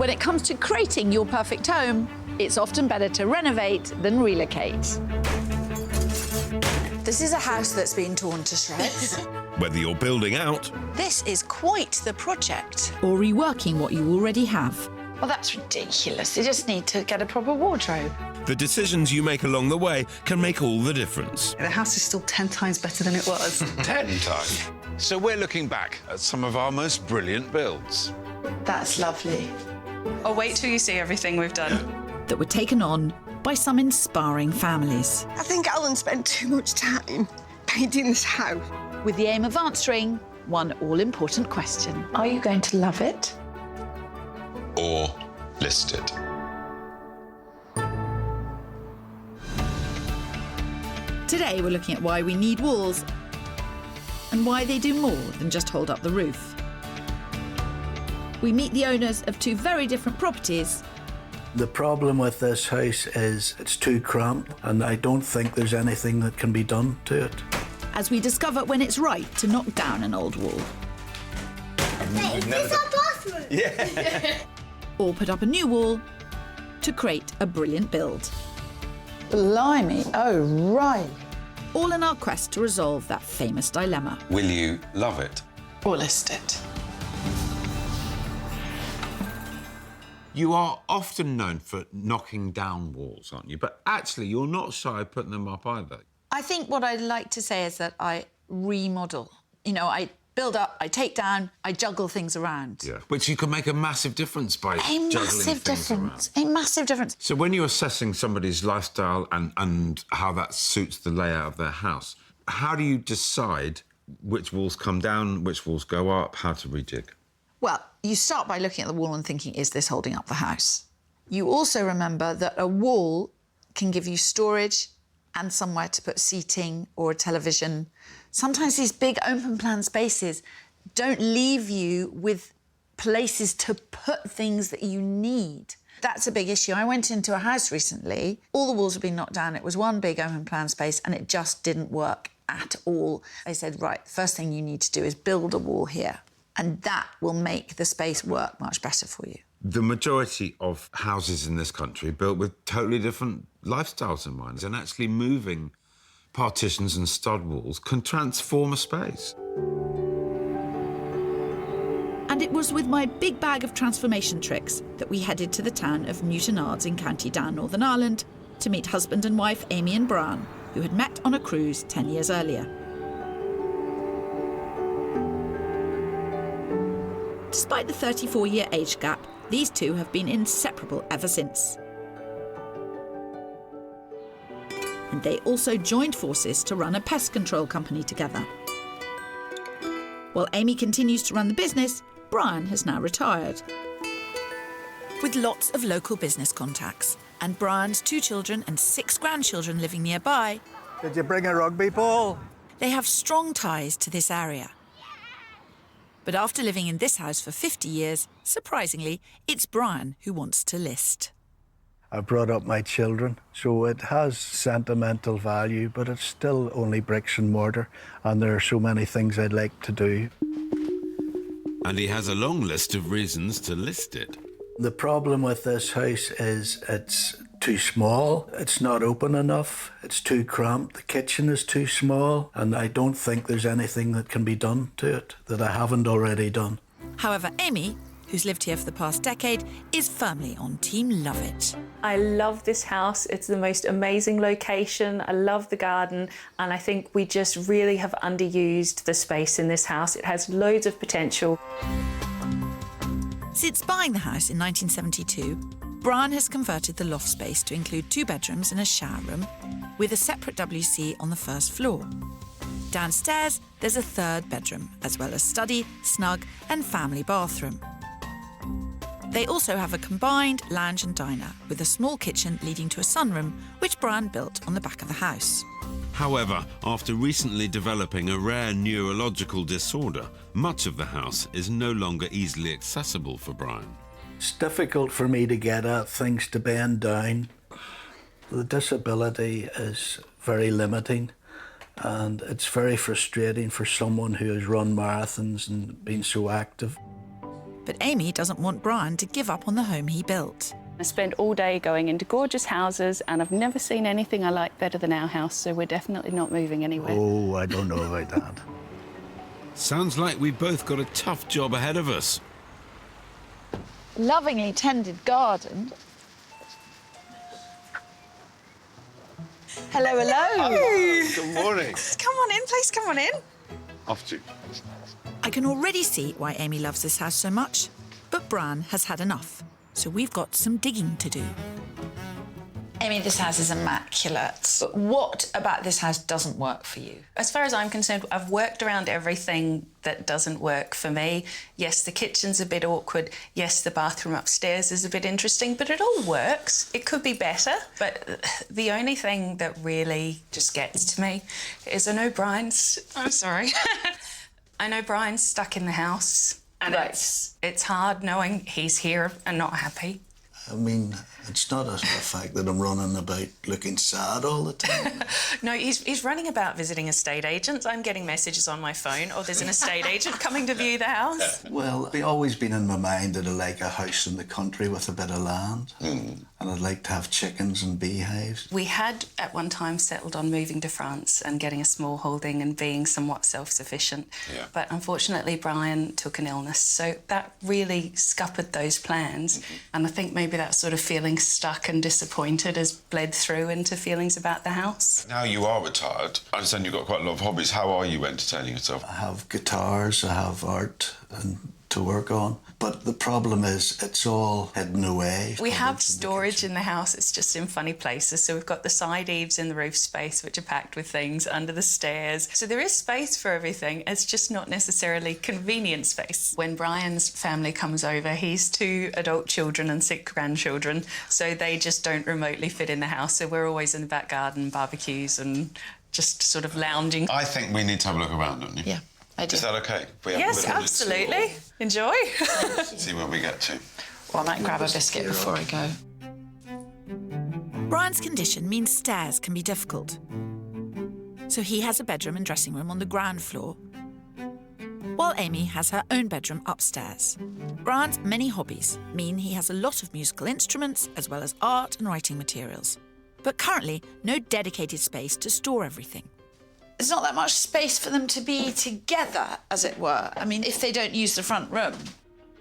When it comes to creating your perfect home, it's often better to renovate than relocate. This is a house that's been torn to shreds. Whether you're building out This is quite the project. Or reworking what you already have. Well, that's ridiculous. You just need to get a proper wardrobe. the decisions you make along the way can make all the difference. The house is still 10 times better than it was. 10 times. So we're looking back at some of our most brilliant builds. That's lovely. Oh, wait till you see everything we've done. That were taken on by some inspiring families. I think Alan spent too much time painting this house. With the aim of answering one all-important question. Are you going to love it? Or list it. Today we're looking at why we need walls and why they do more than just hold up the roof. We meet the owners of two very different properties. The problem with this house is it's too cramped, and I don't think there's anything that can be done to it. As we discover when it's right to knock down an old wall. Wait, is this our bathroom? Yeah. Or put up a new wall to create a brilliant build. Blimey, oh, right. All in our quest to resolve that famous dilemma. Will you love it? Or list it. You are often known for knocking down walls, aren't you? But actually, you're not shy of putting them up either. I think what I'd like to say is that I remodel. You know, I build up, I take down, I juggle things around. Yeah. Which you can make a massive difference by juggling things around. A massive difference. So when you're assessing somebody's lifestyle and how that suits the layout of their house, how do you decide which walls come down, which walls go up, how to rejig? Well, you start by looking at the wall and thinking, is this holding up the house? You also remember that a wall can give you storage and somewhere to put seating or a television. Sometimes these big open plan spaces don't leave you with places to put things that you need. That's a big issue. I went into a house recently, all the walls had been knocked down, it was one big open plan space and it just didn't work at all. They said, right, first thing you need to do is build a wall here. And that will make the space work much better for you. The majority of houses in this country are built with totally different lifestyles in mind, and actually moving partitions and stud walls can transform a space. And it was with my big bag of transformation tricks that we headed to the town of Newtonards in County Down, Northern Ireland, to meet husband and wife Amy and Brian, who had met on a cruise 10 years earlier. Despite the 34-year age gap, these two have been inseparable ever since. And they also joined forces to run a pest control company together. While Amy continues to run the business, Brian has now retired. With lots of local business contacts, and Brian's 2 children and 6 grandchildren living nearby, Did you bring a rugby ball? they have strong ties to this area. But after living in this house for 50 years, surprisingly, it's Brian who wants to list. I brought up my children, so it has sentimental value, but it's still only bricks and mortar, and there are so many things I'd like to do. And he has a long list of reasons to list it. The problem with this house is it's too small, it's not open enough, it's too cramped, the kitchen is too small, and I don't think there's anything that can be done to it that I haven't already done. However, Amy, who's lived here for the past decade, is firmly on Team Love It. I love this house. It's the most amazing location. I love the garden, and I think we just really have underused the space in this house. It has loads of potential. Since buying the house in 1972, Brian has converted the loft space to include 2 bedrooms and a shower room, with a separate WC on the first floor. Downstairs, there's a 3rd bedroom, as well as study, snug and family bathroom. They also have a combined lounge and diner, with a small kitchen leading to a sunroom, which Brian built on the back of the house. However, after recently developing a rare neurological disorder, much of the house is no longer easily accessible for Brian. It's difficult for me to get at things to bend down. The disability is very limiting, and it's very frustrating for someone who has run marathons and been so active. But Amy doesn't want Brian to give up on the home he built. I spend all day going into gorgeous houses and I've never seen anything I like better than our house, so we're definitely not moving anywhere. Oh, I don't know about that. Sounds like we've both got a tough job ahead of us. Lovingly tended garden. Hello, hello. Good morning. Come on in, please, come on in. Off to. I can already see why Amy loves this house so much, but Brian has had enough, so we've got some digging to do. Amy, this house is immaculate. But what about this house doesn't work for you? As far as I'm concerned, I've worked around everything that doesn't work for me. Yes, the kitchen's a bit awkward. Yes, the bathroom upstairs is a bit interesting, but it all works. It could be better, but the only thing that really just gets to me is I know Brian's... I'm sorry. I know Brian's stuck in the house, and Right. it's hard knowing he's here and not happy. I mean, it's not a fact that I'm running about looking sad all the time. No, he's running about visiting estate agents. I'm getting messages on my phone, or there's an estate agent coming to view the house. Well, it's always been in my mind that I like a house in the country with a bit of land. And I'd like to have chickens and beehives. We had at one time settled on moving to France and getting a small holding and being somewhat self-sufficient. Yeah. But unfortunately, Brian took an illness, so that really scuppered those plans. And I think maybe that sort of feeling stuck and disappointed has bled through into feelings about the house. Now you are retired. I understand you've got quite a lot of hobbies. How are you entertaining yourself? I have guitars, I have art and to work on. But the problem is it's all hidden away. We have Cupboards in the storage kitchen. in the house, it's just in funny places. So we've got the side eaves in the roof space, which are packed with things, under the stairs. So there is space for everything. It's just not necessarily convenient space. When Brian's family comes over, he's 2 adult children and 6 grandchildren, so they just don't remotely fit in the house. So we're always in the back garden, barbecues and just sort of lounging. I think we need to have a look around, don't you? Yeah, I do. Is that okay? We have a Yes, little absolutely. Enjoy. explore, see where we get to. Well, I might grab a biscuit before I go. Brian's condition means stairs can be difficult. So he has a bedroom and dressing room on the ground floor, while Amy has her own bedroom upstairs. Brian's many hobbies mean he has a lot of musical instruments as well as art and writing materials, but currently no dedicated space to store everything. There's not that much space for them to be together, as it were. I mean, if they don't use the front room.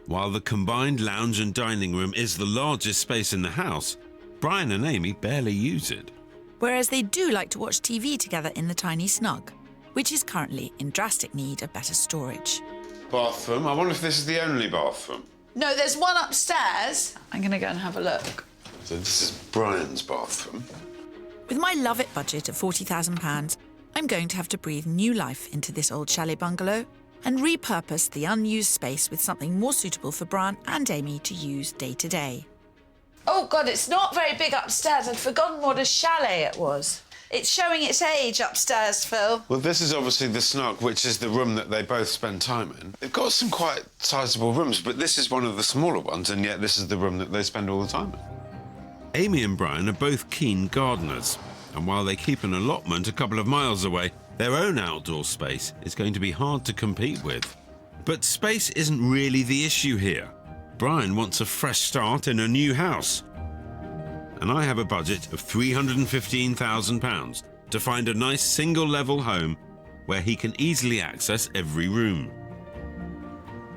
While the combined lounge and dining room is the largest space in the house, Brian and Amy barely use it. Whereas they do like to watch TV together in the tiny snug, which is currently in drastic need of better storage. Bathroom. I wonder if this is the only bathroom. No, there's one upstairs. I'm going to go and have a look. So this is Brian's bathroom. With my Love It budget of £40,000, I'm going to have to breathe new life into this old chalet bungalow and repurpose the unused space with something more suitable for Brian and Amy to use day to day. Oh, God, it's not very big upstairs. I'd forgotten what a chalet it was. It's showing its age upstairs, Phil. Well, this is obviously the snug, which is the room that they both spend time in. They've got some quite sizable rooms, but this is one of the smaller ones, and yet this is the room that they spend all the time in. Amy and Brian are both keen gardeners, and while they keep an allotment a couple of miles away, their own outdoor space is going to be hard to compete with. But space isn't really the issue here. Brian wants a fresh start in a new house. And I have a budget of £315,000 to find a nice single-level home where he can easily access every room.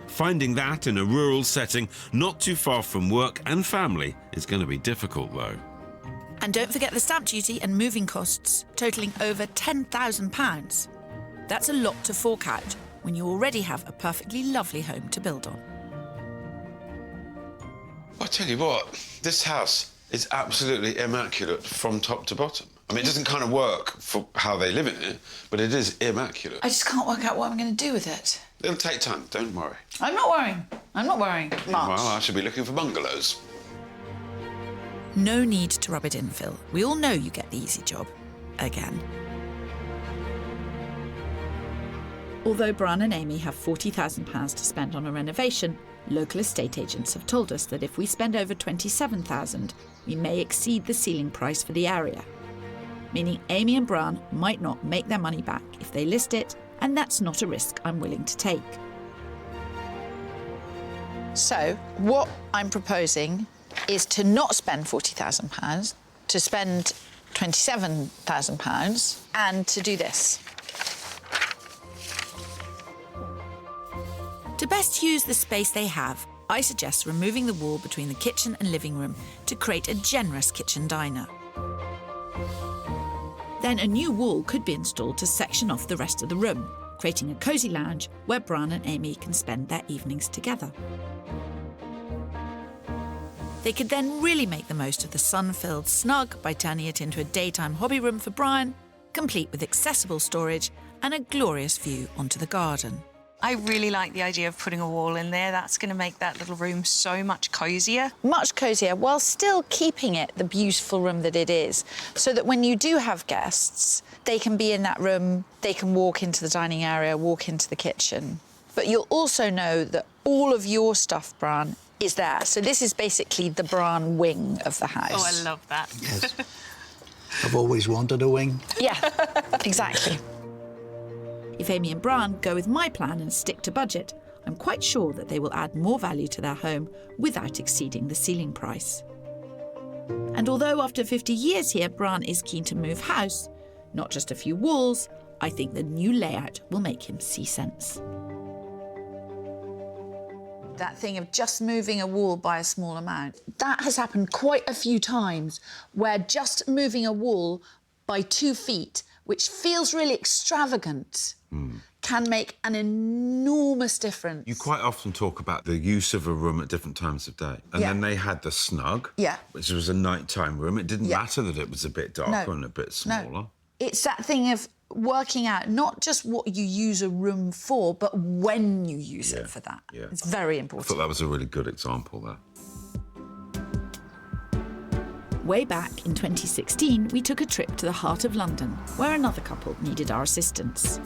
Finding that in a rural setting not too far from work and family is going to be difficult, though. And don't forget the stamp duty and moving costs, totalling over £10,000. That's a lot to fork out when you already have a perfectly lovely home to build on. I tell you what, this house is absolutely immaculate from top to bottom. I mean, it doesn't kind of work for how they live in it, but it is immaculate. I just can't work out what I'm going to do with it. It'll take time, don't worry. I'm not worrying. I'm not worrying much. Well, I should be looking for bungalows. No need to rub it in, Phil. We all know you get the easy job. Again. Although Brian and Amy have £40,000 to spend on a renovation, local estate agents have told us that if we spend over £27,000, we may exceed the ceiling price for the area. Meaning Amy and Brian might not make their money back if they list it, and that's not a risk I'm willing to take. So what I'm proposing is to not spend £40,000, to spend £27,000, and to do this. To best use the space they have, I suggest removing the wall between the kitchen and living room to create a generous kitchen diner. Then a new wall could be installed to section off the rest of the room, creating a cosy lounge where Brian and Amy can spend their evenings together. They could then really make the most of the sun-filled snug by turning it into a daytime hobby room for Brian, complete with accessible storage and a glorious view onto the garden. I really like the idea of putting a wall in there. That's going to make that little room so much cosier. Much cosier, while still keeping it the beautiful room that it is, so that when you do have guests, they can be in that room, they can walk into the dining area, walk into the kitchen. But you'll also know that all of your stuff, Brian, is there. So this is basically the Brian wing of the house. Oh, I love that. Yes. I've always wanted a wing. Yeah, exactly. If Amy and Brian go with my plan and stick to budget, I'm quite sure that they will add more value to their home without exceeding the ceiling price. And although after 50 years here, Brian is keen to move house, not just a few walls, I think the new layout will make him see sense. That thing of just moving a wall by a small amount, that has happened quite a few times, where just moving a wall by 2 feet, which feels really extravagant, can make an enormous difference. You quite often talk about the use of a room at different times of day. And then they had the snug, which was a nighttime room. It didn't matter that it was a bit darker and a bit smaller. No. It's that thing of working out not just what you use a room for, but when you use it for that. Yeah. It's very I important. thought that was a really good example there. Way back in 2016, we took a trip to the heart of London, where another couple needed our assistance.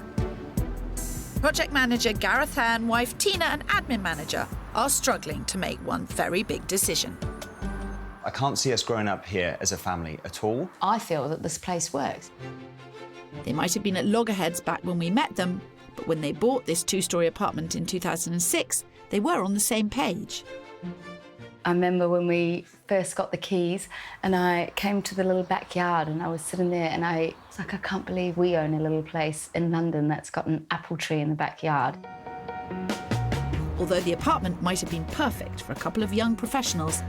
Project manager Gareth Hearn, wife Tina and admin manager are struggling to make one very big decision. I can't see us growing up here as a family at all. I feel that this place works. They might have been at loggerheads back when we met them, but when they bought this 2-storey apartment in 2006, they were on the same page. I remember when we first got the keys and I came to the little backyard and I was sitting there and I was like, I can't believe we own a little place in London that's got an apple tree in the backyard. Although the apartment might have been perfect for a couple of young professionals,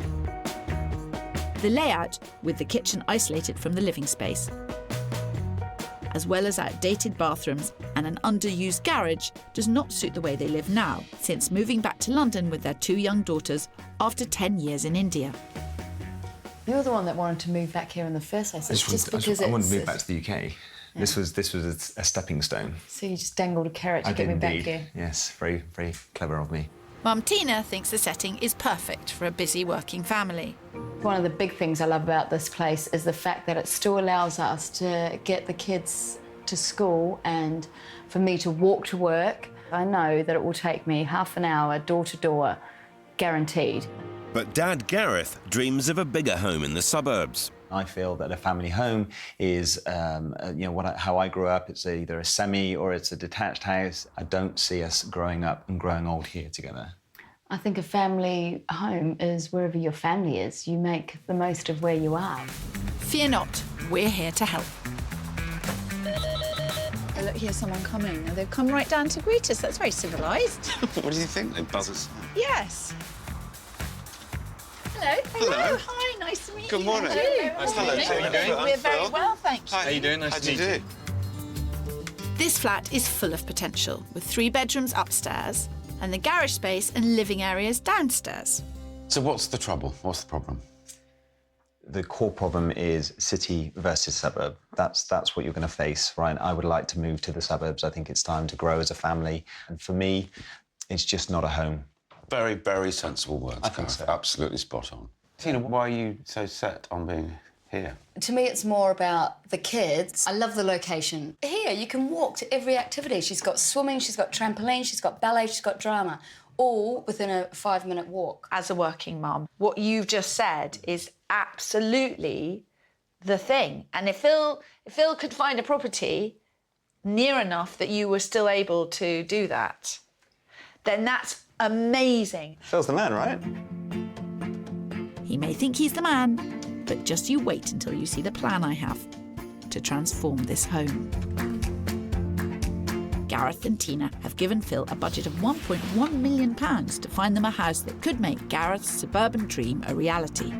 the layout, with the kitchen isolated from the living space, as well as outdated bathrooms and an underused garage, does not suit the way they live now, since moving back to London with their 2 young daughters after 10 years in India. You're the one that wanted to move back here in the first place. I wanted to move back to the UK. Yeah. This was a stepping stone. So you just dangled a carrot to get me back here. Yes, very, very clever of me. Mum Tina thinks the setting is perfect for a busy working family. One of the big things I love about this place is the fact that it still allows us to get the kids to school and for me to walk to work. I know that it will take me half an hour door to door, guaranteed. But Dad Gareth dreams of a bigger home in the suburbs. I feel that a family home is, how I grew up. It's either a semi or it's a detached house. I don't see us growing up and growing old here together. I think a family home is wherever your family is. You make the most of where you are. Fear not, we're here to help. Oh, look, here's someone coming. They've come right down to greet us. That's very civilised. What do you think? They buzz us. Yes. Hello. Hello. Hi, nice to meet you. Good morning. Nice Hello. How are you doing? We're very well, thank you. How you doing? Nice to meet you. This flat is full of potential, with 3 bedrooms upstairs and the garage space and living areas downstairs. So what's the trouble? What's the problem? The core problem is city versus suburb. That's what you're going to face, right? I would like to move to the suburbs. I think it's time to grow as a family. And for me, it's just not a home. Very, very sensible words. I think so. Absolutely spot on. Tina, why are you so set on being here? To me, it's more about the kids. I love the location. Here, you can walk to every activity. She's got swimming, she's got trampoline, she's got ballet, she's got drama, all within a 5-minute walk. As a working mum, what you've just said is absolutely the thing. And if Phil could find a property near enough that you were still able to do that, then that's amazing. Phil's the man, right? He may think he's the man, but just you wait until you see the plan I have to transform this home. Gareth and Tina have given Phil a budget of £1.1 million to find them a house that could make Gareth's suburban dream a reality.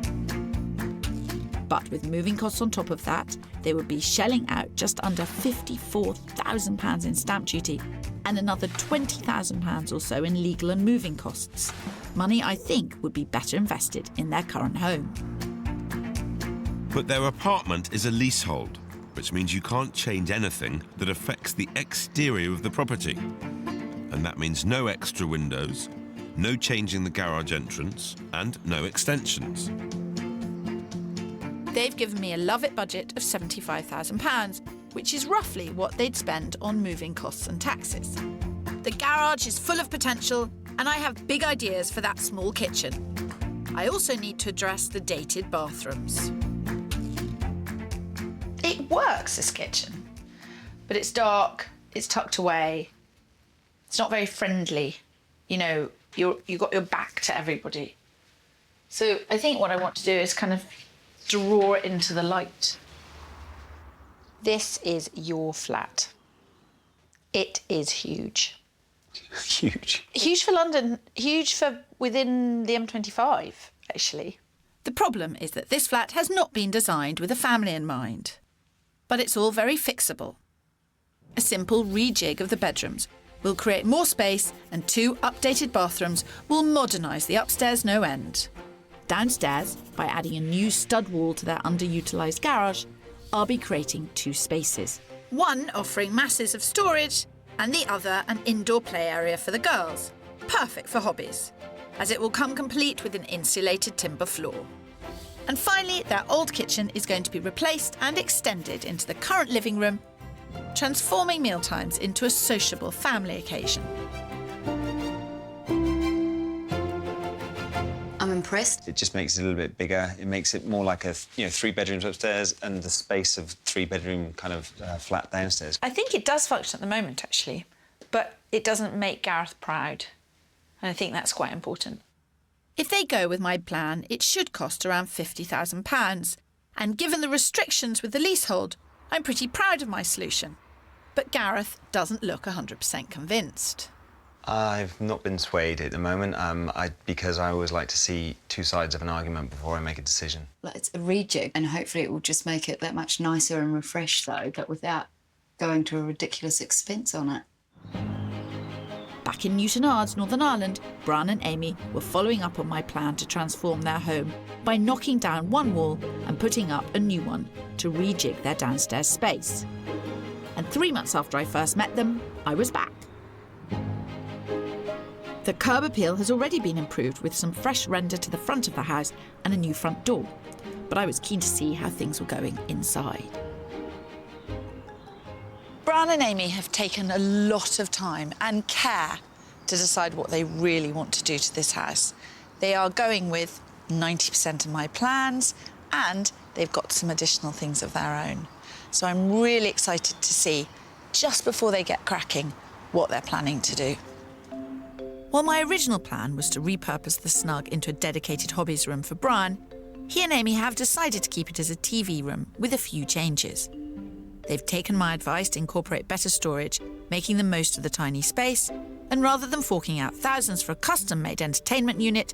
But with moving costs on top of that, they would be shelling out just under £54,000 in stamp duty and another £20,000 or so in legal and moving costs. Money I think would be better invested in their current home. But their apartment is a leasehold, which means you can't change anything that affects the exterior of the property. And that means no extra windows, no changing the garage entrance, and no extensions. They've given me a love-it budget of £75,000, which is roughly what they'd spend on moving costs and taxes. The garage is full of potential, and I have big ideas for that small kitchen. I also need to address the dated bathrooms. It works, this kitchen, but it's dark, it's tucked away, it's not very friendly. You know, you've got your back to everybody. So I think what I want to do is kind of draw it into the light. This is your flat. It is huge. Huge. Huge for London, huge for within the M25, actually. The problem is that this flat has not been designed with a family in mind. But it's all very fixable. A simple rejig of the bedrooms will create more space, and 2 updated bathrooms will modernise the upstairs no end. Downstairs, by adding a new stud wall to their underutilised garage, I'll be creating 2 spaces. One offering masses of storage, and the other an indoor play area for the girls. Perfect for hobbies, as it will come complete with an insulated timber floor. And finally, their old kitchen is going to be replaced and extended into the current living room, transforming mealtimes into a sociable family occasion. I'm impressed. It just makes it a little bit bigger. It makes it more like 3 bedrooms upstairs and the space of 3-bedroom kind of flat downstairs. I think it does function at the moment, actually, but it doesn't make Gareth proud. And I think that's quite important. If they go with my plan, it should cost around £50,000. And given the restrictions with the leasehold, I'm pretty proud of my solution. But Gareth doesn't look 100% convinced. I've not been swayed at the moment, because I always like to see 2 sides of an argument before I make a decision. It's a rejig, and hopefully it will just make it that much nicer and refreshed, though, but without going to a ridiculous expense on it. Back in Newtonards, Northern Ireland, Brian and Amy were following up on my plan to transform their home by knocking down one wall and putting up a new one to rejig their downstairs space. And 3 months after I first met them, I was back. The curb appeal has already been improved with some fresh render to the front of the house and a new front door, but I was keen to see how things were going inside. Brian and Amy have taken a lot of time and care to decide what they really want to do to this house. They are going with 90% of my plans, and they've got some additional things of their own. So I'm really excited to see, just before they get cracking, what they're planning to do. While my original plan was to repurpose the snug into a dedicated hobbies room for Brian, he and Amy have decided to keep it as a TV room with a few changes. They've taken my advice to incorporate better storage, making the most of the tiny space, and rather than forking out thousands for a custom-made entertainment unit,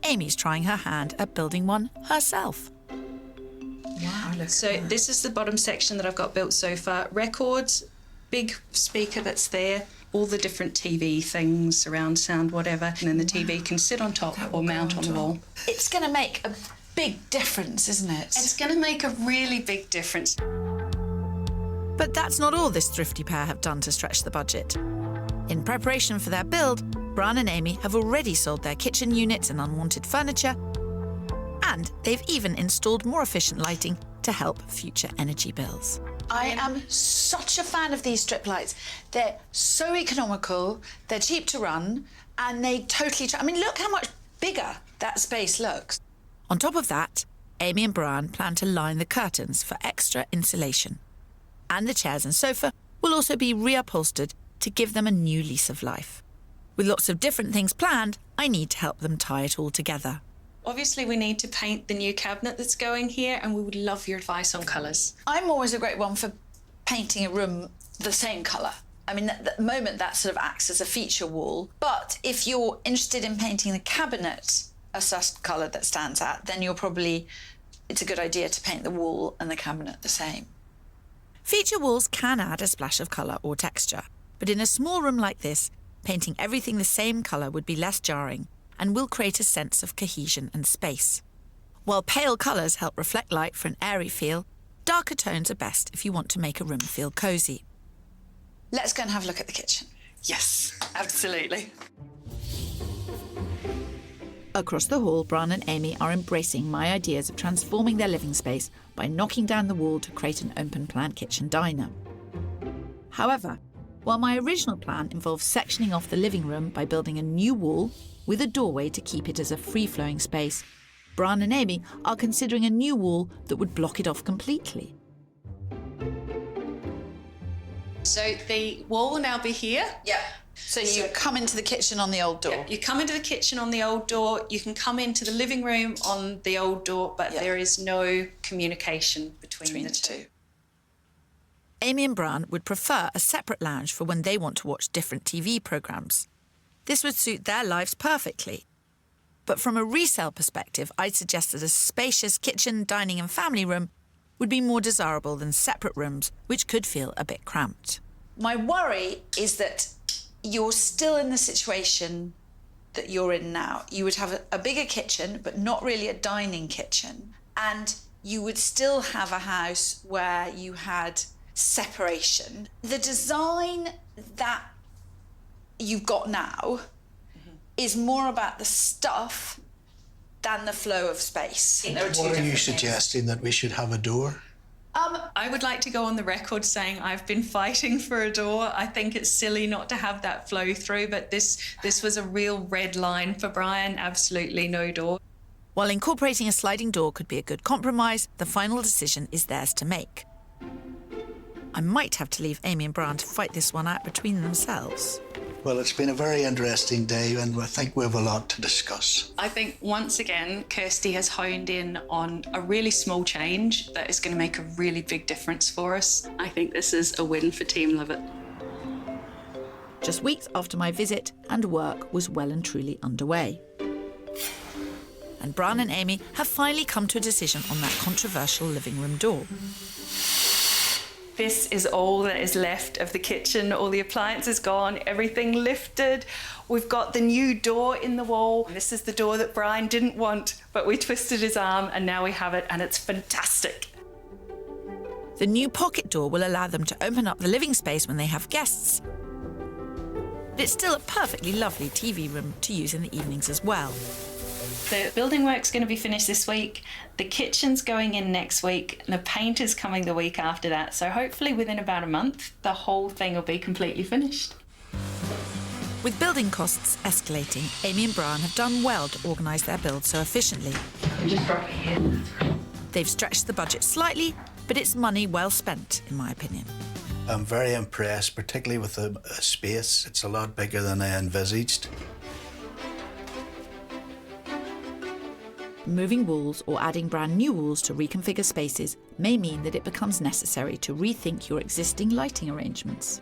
Amy's trying her hand at building one herself. Wow, so this is the bottom section that I've got built so far. Records, big speaker that's there, all the different TV things, surround sound, whatever, and then the TV can sit on top or mount on the wall. It's going to make a big difference, isn't it? It's going to make a really big difference. But that's not all this thrifty pair have done to stretch the budget. In preparation for their build, Brian and Amy have already sold their kitchen units and unwanted furniture, and they've even installed more efficient lighting to help future energy bills. I am such a fan of these strip lights. They're so economical, they're cheap to run, and they totally... I mean, look how much bigger that space looks. On top of that, Amy and Brian plan to line the curtains for extra insulation. And the chairs and sofa will also be reupholstered to give them a new lease of life. With lots of different things planned, I need to help them tie it all together. Obviously, we need to paint the new cabinet that's going here, and we would love your advice on colours. I'm always a great one for painting a room the same colour. I mean, at the moment, that sort of acts as a feature wall. But if you're interested in painting the cabinet a certain colour that stands out, then it's a good idea to paint the wall and the cabinet the same. Feature walls can add a splash of colour or texture, but in a small room like this, painting everything the same colour would be less jarring and will create a sense of cohesion and space. While pale colours help reflect light for an airy feel, darker tones are best if you want to make a room feel cosy. Let's go and have a look at the kitchen. Yes, absolutely. Across the hall, Brian and Amy are embracing my ideas of transforming their living space by knocking down the wall to create an open-plan kitchen diner. However, while my original plan involves sectioning off the living room by building a new wall with a doorway to keep it as a free-flowing space, Brian and Amy are considering a new wall that would block it off completely. So the wall will now be here. Yeah. So you come into the kitchen on the old door. Yeah, you come into the kitchen on the old door. You can come into the living room on the old door, but there is no communication between the two. Amy and Brian would prefer a separate lounge for when they want to watch different TV programmes. This would suit their lives perfectly. But from a resale perspective, I'd suggest that a spacious kitchen, dining and family room would be more desirable than separate rooms, which could feel a bit cramped. My worry is that you're still in the situation that you're in now. You would have a bigger kitchen, but not really a dining kitchen. And you would still have a house where you had separation. The design that you've got now is more about the stuff than the flow of space. What are you suggesting, that we should have a door? I would like to go on the record saying I've been fighting for a door. I think it's silly not to have that flow through, but this was a real red line for Brian. Absolutely no door. While incorporating a sliding door could be a good compromise, the final decision is theirs to make. I might have to leave Amy and Brian to fight this one out between themselves. Well, it's been a very interesting day, and I think we have a lot to discuss. I think once again, Kirstie has honed in on a really small change that is going to make a really big difference for us. I think this is a win for Team Lovett. Just weeks after my visit, and work was well and truly underway. And Brian and Amy have finally come to a decision on that controversial living room door. This is all that is left of the kitchen. All the appliances gone, everything lifted. We've got the new door in the wall. This is the door that Brian didn't want, but we twisted his arm and now we have it, and it's fantastic. The new pocket door will allow them to open up the living space when they have guests. But it's still a perfectly lovely TV room to use in the evenings as well. The building work's going to be finished this week, the kitchen's going in next week, and the paint is coming the week after that. So hopefully within about a month, the whole thing will be completely finished. With building costs escalating, Amy and Brian have done well to organise their build so efficiently. Just drop it in. They've stretched the budget slightly, but it's money well spent, in my opinion. I'm very impressed, particularly with the space. It's a lot bigger than I envisaged. Moving walls or adding brand new walls to reconfigure spaces may mean that it becomes necessary to rethink your existing lighting arrangements.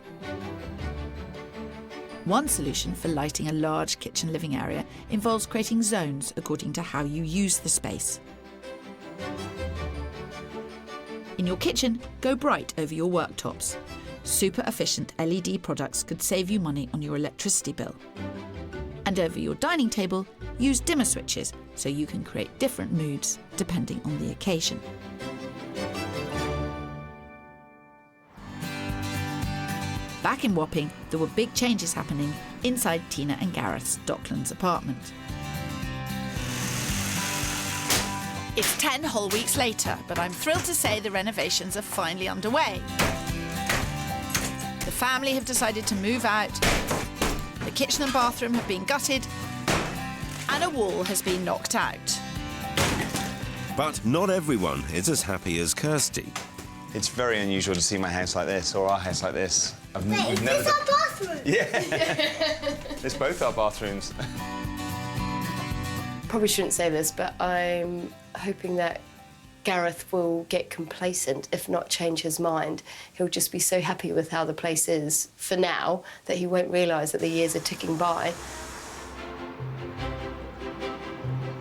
One solution for lighting a large kitchen living area involves creating zones according to how you use the space. In your kitchen, go bright over your worktops. Super efficient LED products could save you money on your electricity bill. And over your dining table, use dimmer switches so you can create different moods depending on the occasion. Back in Wapping, there were big changes happening inside Tina and Gareth's Docklands apartment. It's 10 whole weeks later, but I'm thrilled to say the renovations are finally underway. The family have decided to move out, the kitchen and bathroom have been gutted, and a wall has been knocked out. But not everyone is as happy as Kirstie. It's very unusual to see my house like this, or our house like this. We've never It's our bathroom. Yeah. It's both our bathrooms. Probably shouldn't say this, but I'm hoping that Gareth will get complacent, if not change his mind. He'll just be so happy with how the place is for now that he won't realise that the years are ticking by.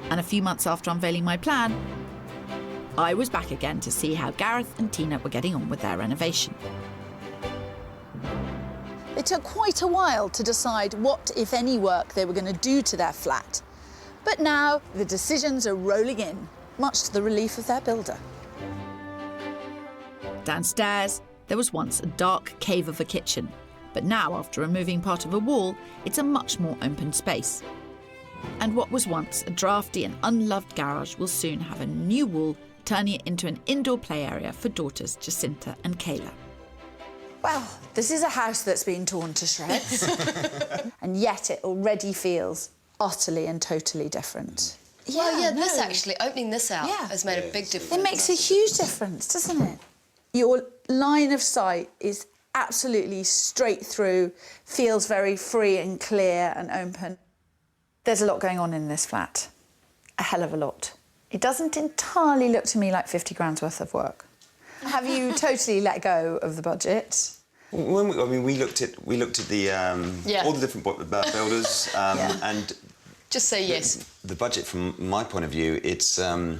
And a few months after unveiling my plan, I was back again to see how Gareth and Tina were getting on with their renovation. It took quite a while to decide what, if any, work they were going to do to their flat. But now the decisions are rolling in, much to the relief of their builder. Downstairs, there was once a dark cave of a kitchen, but now, after removing part of a wall, it's a much more open space. And what was once a drafty and unloved garage will soon have a new wall, turning it into an indoor play area for daughters Jacinta and Kayla. Well, this is a house that's been torn to shreds, and yet it already feels utterly and totally different. This actually, opening this out has made a big difference. It makes a huge difference, doesn't it? Your line of sight is absolutely straight through, feels very free and clear and open. There's a lot going on in this flat, a hell of a lot. It doesn't entirely look to me like 50 grand's worth of work. Have you totally let go of the budget? When we looked at the all the different builders and just say yes. The budget, from my point of view, it's I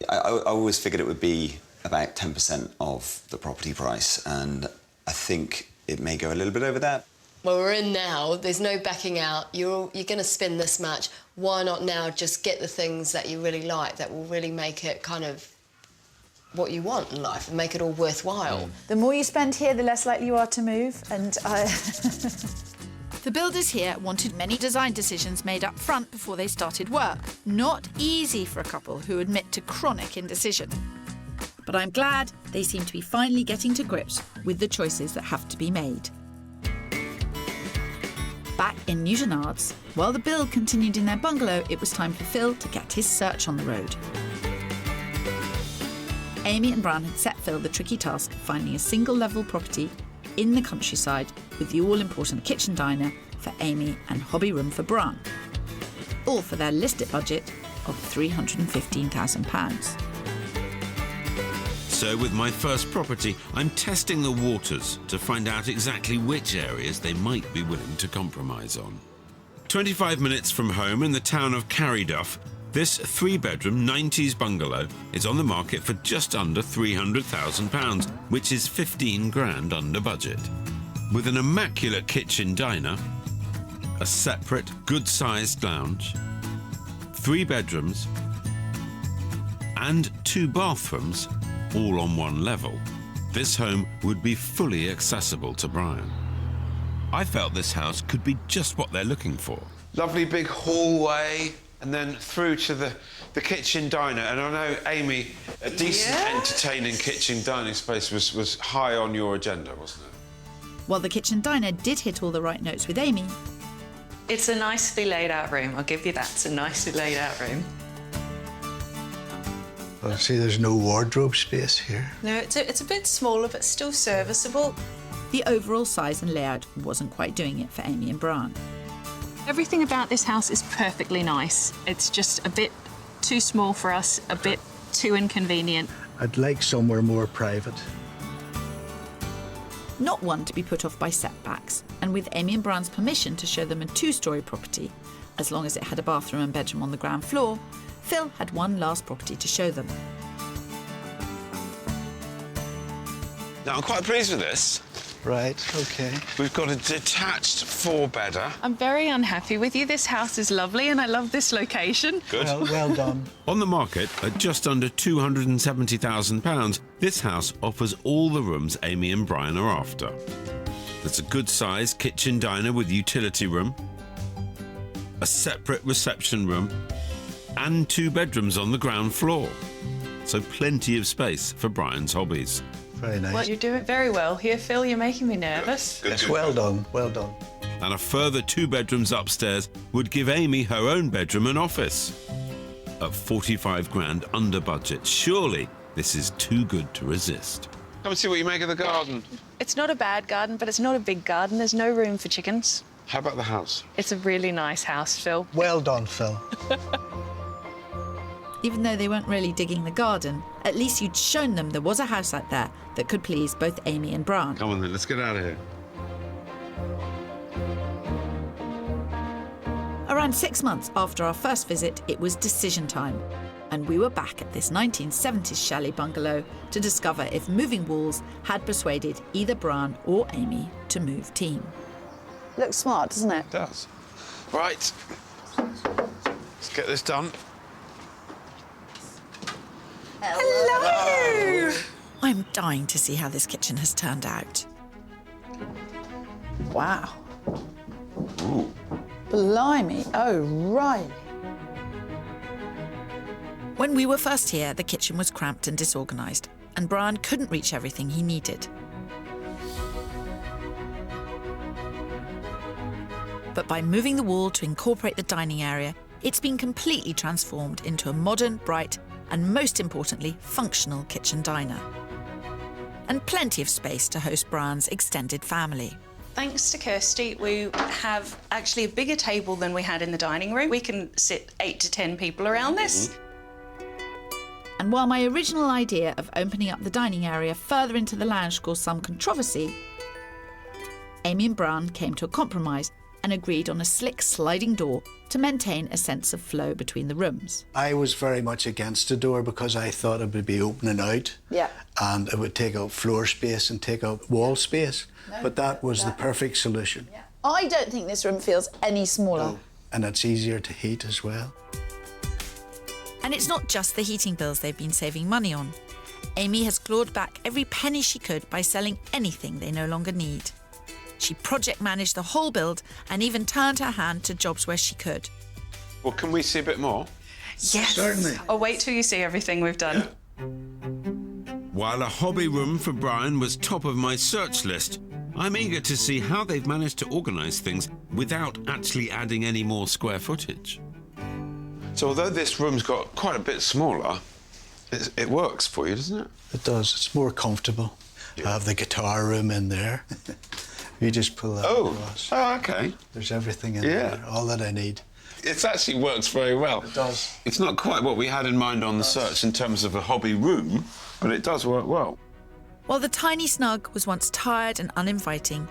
always figured it would be about 10% of the property price, and I think it may go a little bit over that. Well, we're in now. There's no backing out. You're going to spend this much. Why not now just get the things that you really like that will really make it kind of what you want in life and make it all worthwhile. The more you spend here, the less likely you are to move, and The builders here wanted many design decisions made up front before they started work. Not easy for a couple who admit to chronic indecision. But I'm glad they seem to be finally getting to grips with the choices that have to be made. Back in Newtonards, while the build continued in their bungalow, it was time for Phil to get his search on the road. Amy and Brian had set Phil the tricky task of finding a single-level property in the countryside with the all-important kitchen diner for Amy and hobby room for Brian, all for their listed budget of £315,000. So with my first property, I'm testing the waters to find out exactly which areas they might be willing to compromise on. 25 minutes from home in the town of Carryduff, this 3-bedroom 90s bungalow is on the market for just under £300,000, which is 15 grand under budget. With an immaculate kitchen diner, a separate, good-sized lounge, 3 bedrooms, and 2 bathrooms, all on one level, this home would be fully accessible to Brian. I felt this house could be just what they're looking for. Lovely big hallway, and then through to the kitchen diner. And I know, Amy, a decent, entertaining kitchen dining space was high on your agenda, wasn't it? While the kitchen diner did hit all the right notes with Amy, It's a nicely laid out room, I'll give you that. It's a nicely laid out room. I see there's no wardrobe space here. No, it's a bit smaller, but still serviceable. the overall size and layout wasn't quite doing it for Amy and Brian. Everything about this house is perfectly nice. It's just a bit too small for us, a bit too inconvenient. I'd like somewhere more private. Not one to be put off by setbacks, and with Amy and Brian's permission to show them a 2-storey property, as long as it had a bathroom and bedroom on the ground floor, Phil had one last property to show them. Now, I'm quite pleased with this. Right, OK. We've got a detached 4-bedder. I'm very unhappy with you. This house is lovely and I love this location. Good. Well done. On the market at just under £270,000, this house offers all the rooms Amy and Brian are after. There's a good-sized kitchen diner with utility room, a separate reception room, and 2 bedrooms on the ground floor. So plenty of space for Brian's hobbies. Very nice. Well, you're doing very well here, Phil. You're making me nervous. Yes, well done, well done. And a further 2 bedrooms upstairs would give Amy her own bedroom and office. At 45 grand under budget, surely this is too good to resist. Come and see what you make of the garden. It's not a bad garden, but it's not a big garden. There's no room for chickens. How about the house? It's a really nice house, Phil. Well done, Phil. Even though they weren't really digging the garden, at least you'd shown them there was a house out there that could please both Amy and Brian. Come on then, let's get out of here. Around 6 months after our first visit, it was decision time. And we were back at this 1970s chalet bungalow to discover if moving walls had persuaded either Brian or Amy to move team. Looks smart, doesn't it? It does. Right. Let's get this done. Hello! I'm dying to see how this kitchen has turned out. Wow. Ooh. Blimey, oh, right. When we were first here, the kitchen was cramped and disorganised, and Brian couldn't reach everything he needed. But by moving the wall to incorporate the dining area, it's been completely transformed into a modern, bright, and most importantly, functional kitchen diner. And plenty of space to host Brian's extended family. Thanks to Kirstie, we have actually a bigger table than we had in the dining room. We can sit 8 to 10 people around this. And while my original idea of opening up the dining area further into the lounge caused some controversy, Amy and Brian came to a compromise and agreed on a slick sliding door to maintain a sense of flow between the rooms. I was very much against the door because I thought it would be opening out. Yeah. And it would take up floor space and take up wall space. No, but that was the perfect solution. Yeah. I don't think this room feels any smaller. No. And it's easier to heat as well. And it's not just the heating bills they've been saving money on. Amy has clawed back every penny she could by selling anything they no longer need. She project managed the whole build and even turned her hand to jobs where she could. Well, can we see a bit more? Yes. Certainly. I'll wait till you see everything we've done. While a hobby room for Brian was top of my search list, I'm eager to see how they've managed to organise things without actually adding any more square footage. So although this room's got quite a bit smaller, it works for you, doesn't it? It does. It's more comfortable. Yeah. I have the guitar room in there. You just pull that across. Oh, OK. There's everything in there, all that I need. It actually works very well. It does. It's not quite what we had in mind on the search in terms of a hobby room, but it does work well. While the tiny snug was once tired and uninviting,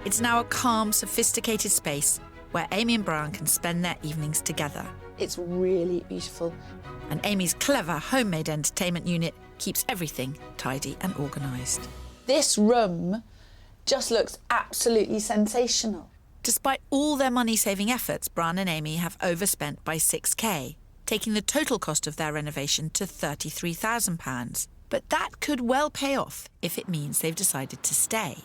it's now a calm, sophisticated space where Amy and Brian can spend their evenings together. It's really beautiful. And Amy's clever homemade entertainment unit keeps everything tidy and organised. This room just looks absolutely sensational. Despite all their money-saving efforts, Brian and Amy have overspent by £6,000, taking the total cost of their renovation to £33,000. But that could well pay off if it means they've decided to stay.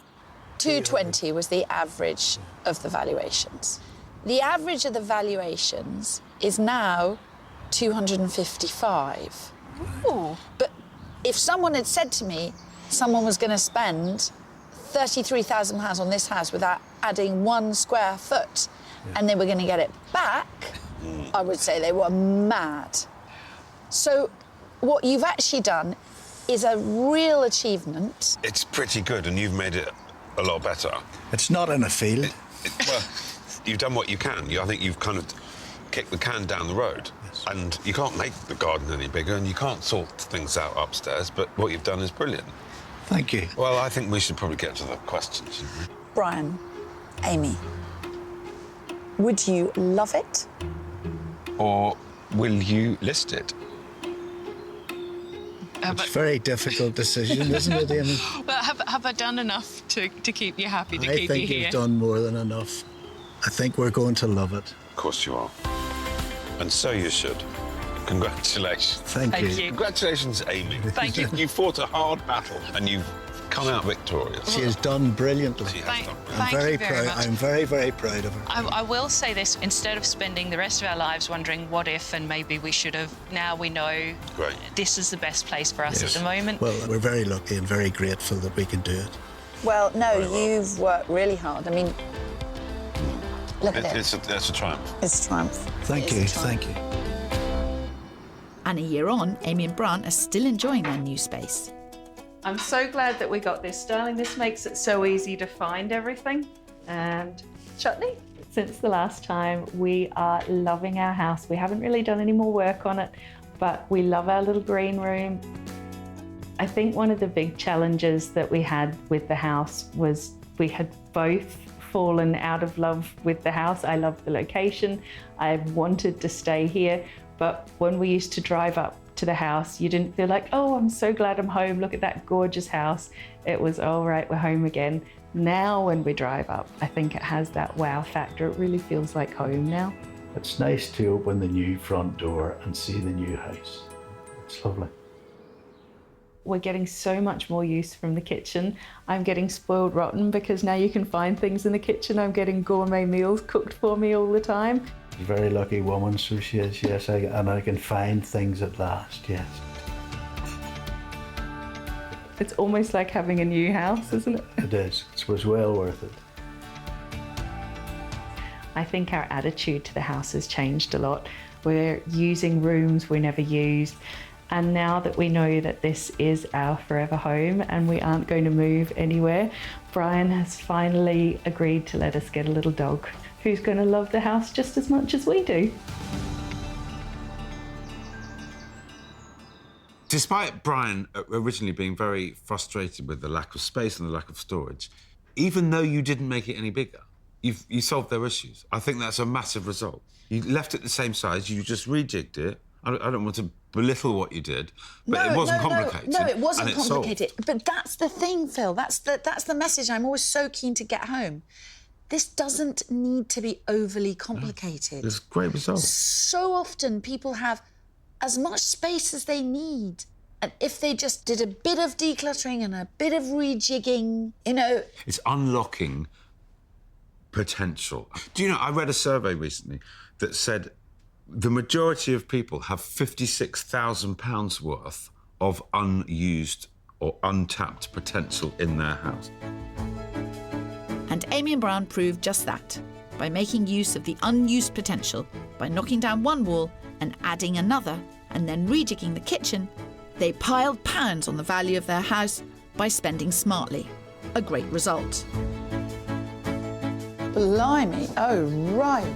220 was the average of the valuations. The average of the valuations is now 255. Ooh. But if someone had said to me someone was going to spend £33,000 on this house without adding 1 square foot and they were going to get it back, I would say they were mad. So what you've actually done is a real achievement. It's pretty good, and you've made it a lot better. It's not in a field. Well, you've done what you can. I think you've kind of kicked the can down the road. Yes. And you can't make the garden any bigger, and you can't sort things out upstairs, but what you've done is brilliant. Thank you. Well, I think we should probably get to the questions, shouldn't we? Brian, Amy, would you love it? Or will you list it? It's a very difficult decision, isn't it, Amy? But have I done enough to keep you happy, to I keep think you here? you've done more than enough. I think we're going to love it. Of course you are. And so you should. Congratulations. Thank you. Congratulations, Amy. Thank you. You fought a hard battle and you've come out victorious. She has done brilliantly. She has done brilliantly. Thank you very much. I'm very, very proud of her. I will say this, instead of spending the rest of our lives wondering what if and maybe we should have, now we know Great. this is the best place for us at the moment. Well, we're very lucky and very grateful that we can do it. Well, no, you've worked really hard. I mean, look at it. It's a triumph. It's a triumph. Thank It is you, a triumph. thank you. And a year on, Amy and Brian are still enjoying their new space. I'm so glad that we got this, darling. This makes it so easy to find everything. And chutney. Since the last time, we are loving our house. We haven't really done any more work on it, but we love our little green room. I think one of the big challenges that we had with the house was we had both fallen out of love with the house. I loved the location. I wanted to stay here, but when we used to drive up to the house, you didn't feel like, oh, I'm so glad I'm home. Look at that gorgeous house. It was, all right, we're home again. Now when we drive up, I think it has that wow factor. It really feels like home now. It's nice to open the new front door and see the new house. It's lovely. We're getting so much more use from the kitchen. I'm getting spoiled rotten because now you can find things in the kitchen. I'm getting gourmet meals cooked for me all the time. She's a very lucky woman, so she is, yes, and I can find things at last, yes. It's almost like having a new house, isn't it? It is. It was well worth it. I think our attitude to the house has changed a lot. We're using rooms we never used. And now that we know that this is our forever home and we aren't going to move anywhere, Brian has finally agreed to let us get a little dog who's going to love the house just as much as we do. Despite Brian originally being very frustrated with the lack of space and the lack of storage, even though you didn't make it any bigger, you solved their issues. I think that's a massive result. You left it the same size, you just rejigged it. I don't want to belittle what you did, but it wasn't complicated. No, it wasn't and complicated. But that's the thing, Phil. That's the message I'm always so keen to get home. This doesn't need to be overly complicated. It's a great result. So often people have as much space as they need. And if they just did a bit of decluttering and a bit of rejigging, you know... It's unlocking potential. Do you know, I read a survey recently that said the majority of people have £56,000 worth of unused or untapped potential in their house. And Amy and Brian proved just that, by making use of the unused potential, by knocking down one wall and adding another, and then rejigging the kitchen. They piled pounds on the value of their house by spending smartly. A great result. Blimey, oh, right.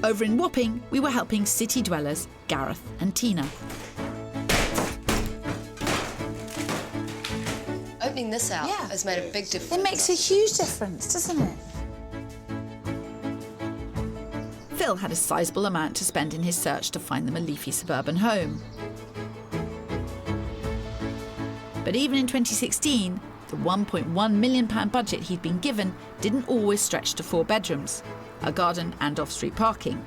Over in Wapping, we were helping city dwellers Gareth and Tina. Opening this out has made a big difference. It makes a huge difference, doesn't it? Phil had a sizable amount to spend in his search to find them a leafy suburban home. But even in 2016, the £1.1 million budget he'd been given didn't always stretch to 4 bedrooms, a garden and off-street parking.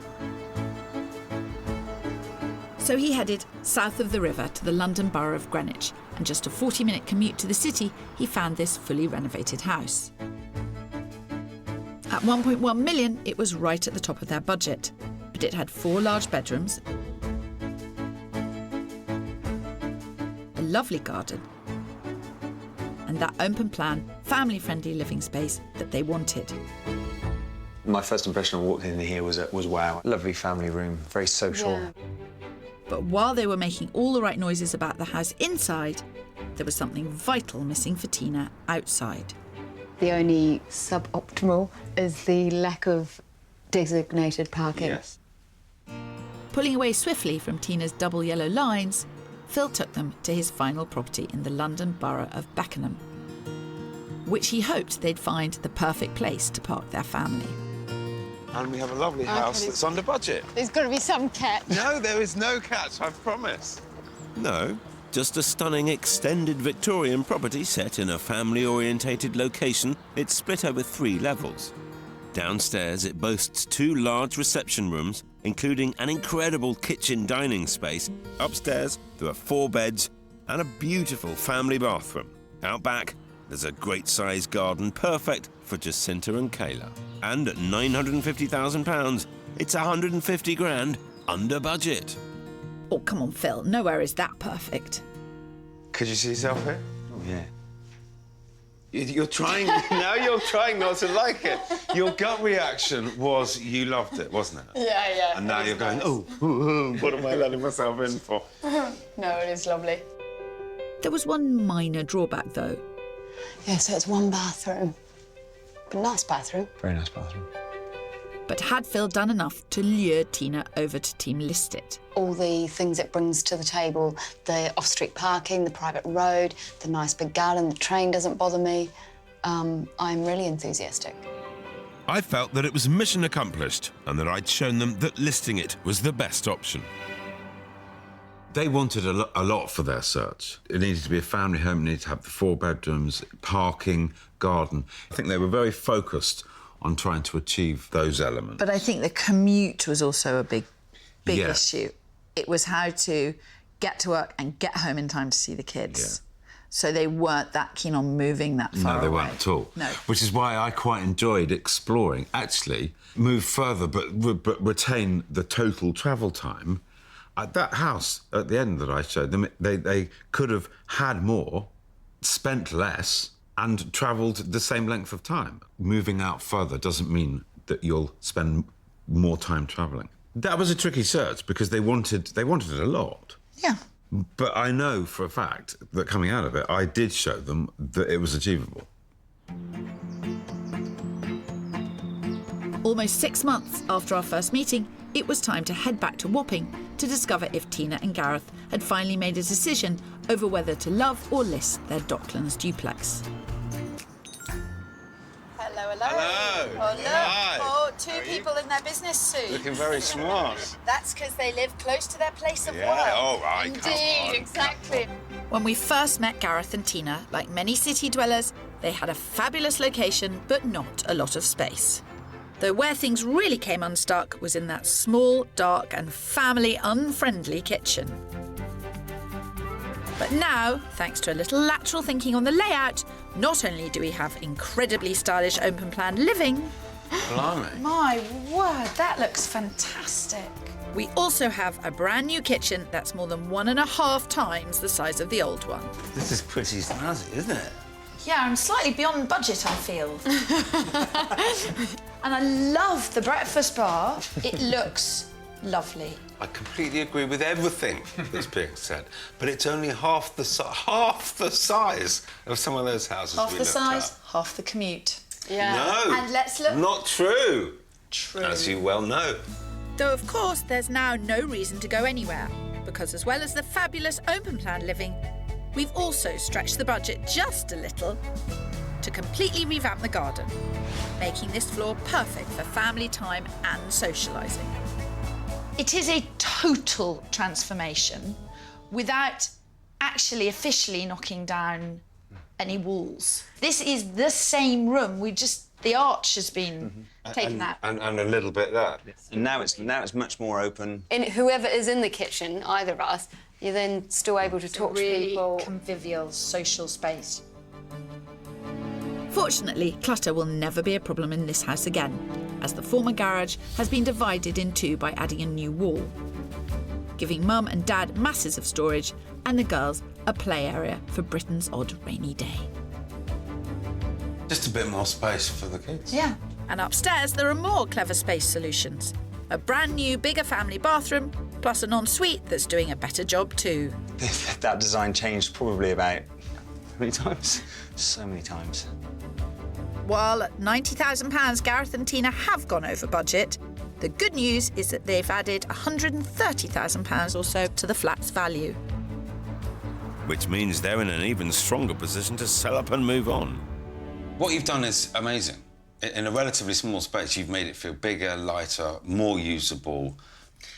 So he headed south of the river to the London borough of Greenwich, and just a 40-minute commute to the city, he found this fully renovated house. At £1.1 million, it was right at the top of their budget, but it had 4 large bedrooms, a lovely garden, and that open-plan, family-friendly living space that they wanted. My first impression when I walked in here was wow. Lovely family room, very social. Yeah. But while they were making all the right noises about the house inside, there was something vital missing for Tina outside. The only suboptimal is the lack of designated parking. Yes. Pulling away swiftly from Tina's double yellow lines, Phil took them to his final property in the London borough of Beckenham, which he hoped they'd find the perfect place to park their family. And we have a lovely house that's under budget. There's got to be some catch. No, there is no catch, I promise. No, just a stunning extended Victorian property set in a family-orientated location. It's split over 3 levels. Downstairs, it boasts 2 large reception rooms, including an incredible kitchen dining space. Upstairs, there are 4 beds and a beautiful family bathroom. Out back, there's a great-sized garden perfect for Jacinta and Kayla. And at £950,000, it's 150 grand under budget. Oh, come on, Phil, nowhere is that perfect. Could you see yourself here? Oh, yeah. You're trying... now you're trying not to like it. Your gut reaction was you loved it, wasn't it? Yeah. And now you're going, oh, what am I letting myself in for? No, it is lovely. There was one minor drawback, though. Yeah, so it's one bathroom. But nice bathroom. Very nice bathroom. But had Phil done enough to lure Tina over to Team Listed? All the things it brings to the table, the off-street parking, the private road, the nice big garden, the train doesn't bother me. I'm really enthusiastic. I felt that it was mission accomplished and that I'd shown them that listing it was the best option. They wanted a lot for their search. It needed to be a family home, it needed to have the 4 bedrooms, parking, garden. I think they were very focused on trying to achieve those elements. But I think the commute was also a big Yeah. issue. It was how to get to work and get home in time to see the kids. Yeah. So they weren't that keen on moving that far No, they away. weren't at all. No. Which is why I quite enjoyed exploring, actually, move further but retain the total travel time. At that house at the end that I showed them, they could have had more, spent less, and travelled the same length of time. Moving out further doesn't mean that you'll spend more time travelling. That was a tricky search because they wanted it a lot. Yeah. But I know for a fact that coming out of it, I did show them that it was achievable. Almost 6 months after our first meeting, it was time to head back to Wapping to discover if Tina and Gareth had finally made a decision over whether to love or list their Docklands duplex. Hello. Hello. Oh, look. Hi. Oh, 2 people in their business suit. Looking very smart. That's because they live close to their place of Yeah, work. all right, come Indeed, on. exactly. When we first met Gareth and Tina, like many city dwellers, they had a fabulous location, but not a lot of space. Though where things really came unstuck was in that small, dark and family-unfriendly kitchen. But now, thanks to a little lateral thinking on the layout, not only do we have incredibly stylish open-plan living, Blimey. My word, that looks fantastic. we also have a brand new kitchen that's more than 1.5 times the size of the old one. This is pretty snazzy, isn't it? Yeah, I'm slightly beyond budget, I feel. And I love the breakfast bar. It looks lovely. I completely agree with everything that's being said, but it's only half the size of some of those houses Half we the looked size, at. half the commute. Yeah. No, And let's look... not true. True. As you well know. Though, of course, there's now no reason to go anywhere, because as well as the fabulous open-plan living, we've also stretched the budget just a little to completely revamp the garden, making this floor perfect for family time and socialising. It is a total transformation without actually officially knocking down any walls. This is the same room, the arch has been taken out. And a little bit there. And now it's much more open. And whoever is in the kitchen, either of us, you're then still able to talk to Really people. convivial, social space. Fortunately, clutter will never be a problem in this house again, as the former garage has been divided in 2 by adding a new wall, giving Mum and Dad masses of storage and the girls a play area for Britain's odd rainy day. Just a bit more space for the kids. Yeah. And upstairs there are more clever space solutions. A brand new, bigger family bathroom, plus an ensuite that's doing a better job too. That design changed probably about... how many times? So many times. While at £90,000 Gareth and Tina have gone over budget, the good news is that they've added £130,000 or so to the flat's value. Which means they're in an even stronger position to sell up and move on. What you've done is amazing. In a relatively small space, you've made it feel bigger, lighter, more usable.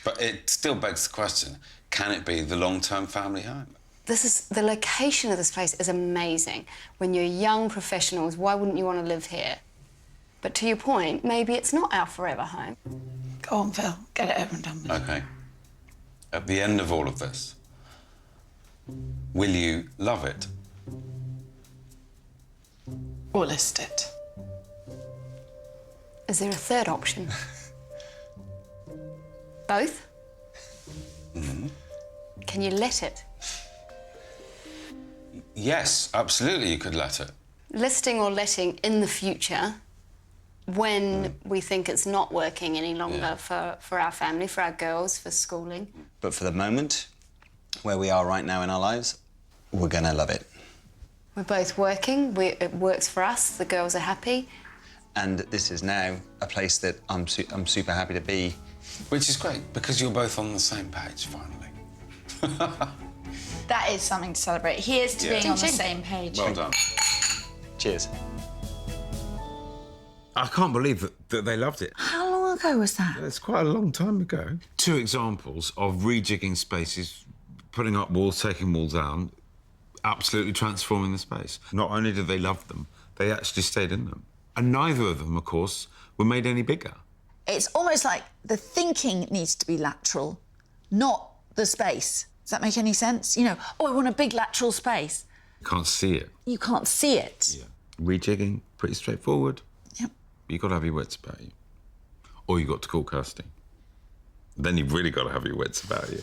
But it still begs the question, can it be the long-term family home? The location of this place is amazing. When you're young professionals, why wouldn't you want to live here? But to your point, maybe it's not our forever home. Go on, Phil. Get it over and done with. OK. At the end of all of this, will you love it? Or list it. Is there a third option? Both? Mm-hmm. Can you let it? Yes, absolutely, you could let it. listing or letting in the future when we think it's not working any longer for our family, for our girls, for schooling. But for the moment, where we are right now in our lives, we're going to love it. We're both working. It works for us. The girls are happy. And this is now a place that I'm super happy to be. Which is great, because you're both on the same page, finally. That is something to celebrate. Here's to being on the same page. Well done. Cheers. I can't believe that they loved it. How long ago was that? It's quite a long time ago. 2 examples of rejigging spaces, putting up walls, taking walls down, absolutely transforming the space. Not only did they love them, they actually stayed in them. And neither of them, of course, were made any bigger. It's almost like the thinking needs to be lateral, not the space. Does that make any sense? You know, oh, I want a big lateral space. You can't see it. You can't see it. Yeah. Rejigging, pretty straightforward. Yep. You've got to have your wits about you. Or you've got to call Kirstie. Then you've really got to have your wits about you.